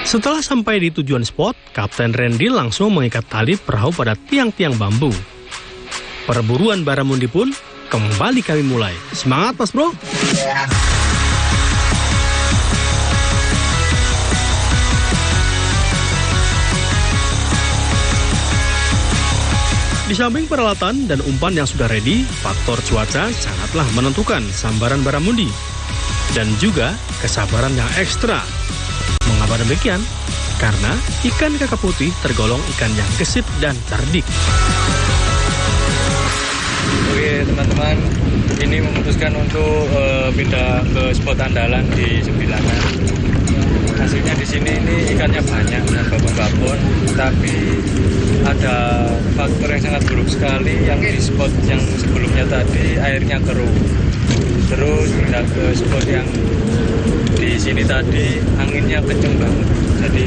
Setelah sampai di tujuan spot, Kapten Randy langsung mengikat tali perahu pada tiang-tiang bambu. Perburuan baramundi pun kembali kami mulai. Semangat, Mas Bro! Di samping peralatan dan umpan yang sudah ready, faktor cuaca sangatlah menentukan sambaran baramundi. Dan juga kesabaran yang ekstra. Mengapa demikian? Karena ikan kakap putih tergolong ikan yang gesit dan cerdik. Oke, teman-teman ini memutuskan untuk pindah ke spot andalan di Sembilangan. Hasilnya di sini ini ikannya banyak dan babon-babon, tapi ada faktor yang sangat buruk sekali yang di spot yang sebelumnya tadi airnya keruh. Terus pindah ke spot yang di sini tadi anginnya kenceng banget, jadi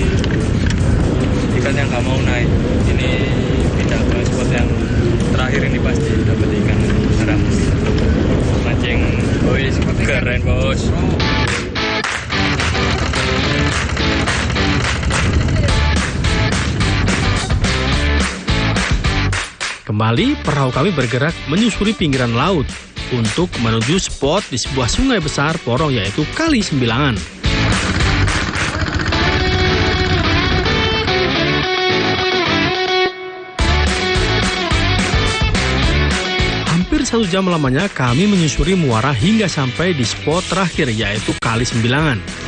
ikan yang nggak mau naik. Ini pindah ke spot yang terakhir ini pasti dapat ikan baramundi. Mancing boys, keren bos. Kembali perahu kami bergerak menyusuri pinggiran laut untuk menuju spot di sebuah sungai besar Porong, yaitu Kali Sembilangan. Hampir 1 jam lamanya kami menyusuri muara hingga sampai di spot terakhir, yaitu Kali Sembilangan.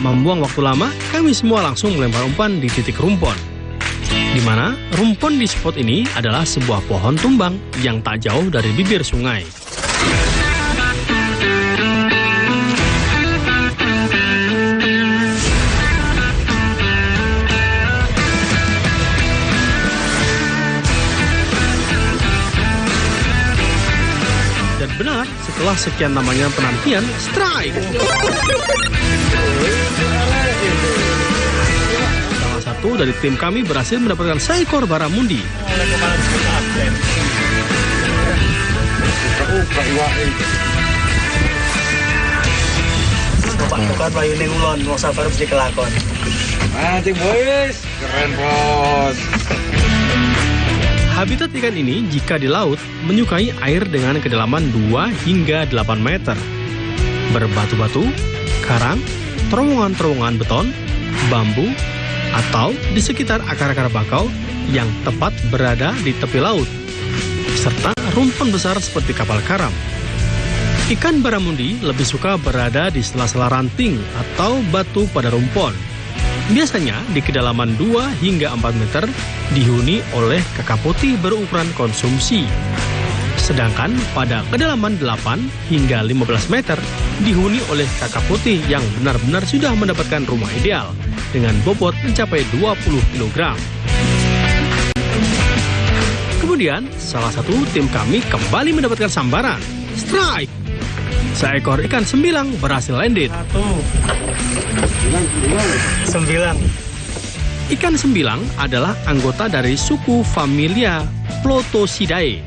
Membuang waktu lama, kami semua langsung melempar umpan di titik rumpon. Di mana rumpon di spot ini adalah sebuah pohon tumbang yang tak jauh dari bibir sungai. Dan benar, setelah sekian namanya penantian, strike! Salah satu dari tim kami berhasil mendapatkan seekor baramundi. Bukan payune ulon, mau sabar mesti kelakon. Mancing boys, keren bos. Habitat ikan ini jika di laut menyukai air dengan kedalaman 2 hingga 8 meter. Berbatu-batu, karang, terowongan-terowongan beton, bambu, atau di sekitar akar-akar bakau yang tepat berada di tepi laut, serta rumpun besar seperti kapal karam. Ikan baramundi lebih suka berada di sela-sela ranting atau batu pada rumpon. Biasanya di kedalaman 2 hingga 4 meter dihuni oleh kakap putih berukuran konsumsi. Sedangkan pada kedalaman 8 hingga 15 meter dihuni oleh kakap putih yang benar-benar sudah mendapatkan rumah ideal dengan bobot mencapai 20 kg. Kemudian salah satu tim kami kembali mendapatkan sambaran. Strike! Seekor ikan sembilang berhasil landed. 9. Ikan sembilang adalah anggota dari suku familia Plotosidae,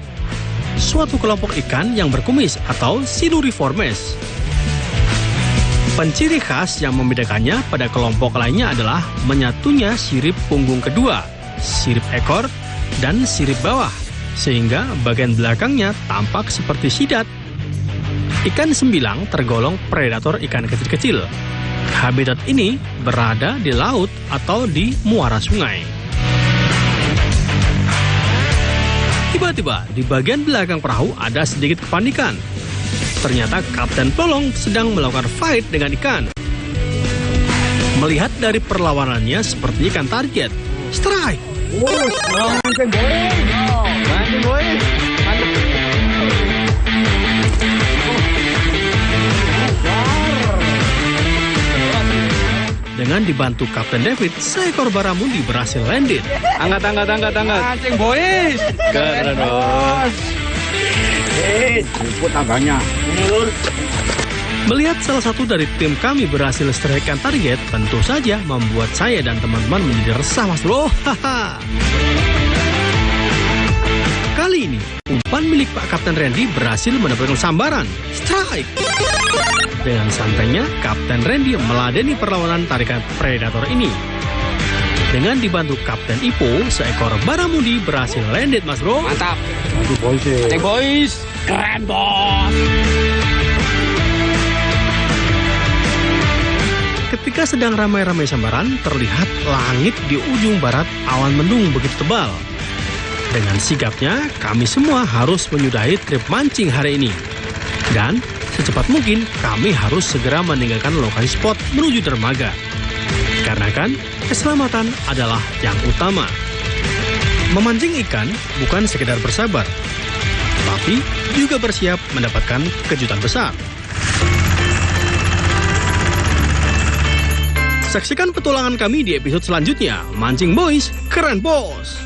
suatu kelompok ikan yang berkumis atau Siluriformes. Penciri khas yang membedakannya pada kelompok lainnya adalah menyatunya sirip punggung kedua, sirip ekor, dan sirip bawah, sehingga bagian belakangnya tampak seperti sidat. Ikan sembilang tergolong predator ikan kecil-kecil. Habitat ini berada di laut atau di muara sungai. Tiba-tiba di bagian belakang perahu ada sedikit kepanikan. Ternyata Kapten Polong sedang melakukan fight dengan ikan. Melihat dari perlawanannya seperti ikan target. Strike! Dengan dibantu Kapten David, seekor baramundi berhasil landed. Angkat. Mancing boys. Keren bos. Rumput tambahnya. Melihat salah satu dari tim kami berhasil strike target, tentu saja membuat saya dan teman-teman menjadi resah, Mas Bro. Kali ini, umpan milik Pak Kapten Randy berhasil mendapatkan sambaran. Strike! Dengan santainya, Kapten Randy meladeni perlawanan tarikan predator ini. Dengan dibantu Kapten Ipo, seekor baramundi berhasil landed, Mas Bro. Mantap. Mancing boys. Keren, bos. Ketika sedang ramai-ramai sambaran, terlihat langit di ujung barat awan mendung begitu tebal. Dengan sigapnya, kami semua harus menyudahi trip mancing hari ini. Dan secepat mungkin kami harus segera meninggalkan lokasi spot menuju dermaga. Karena kan, keselamatan adalah yang utama. Memancing ikan bukan sekedar bersabar, tapi juga bersiap mendapatkan kejutan besar. Saksikan petualangan kami di episode selanjutnya. Mancing Boys, keren bos!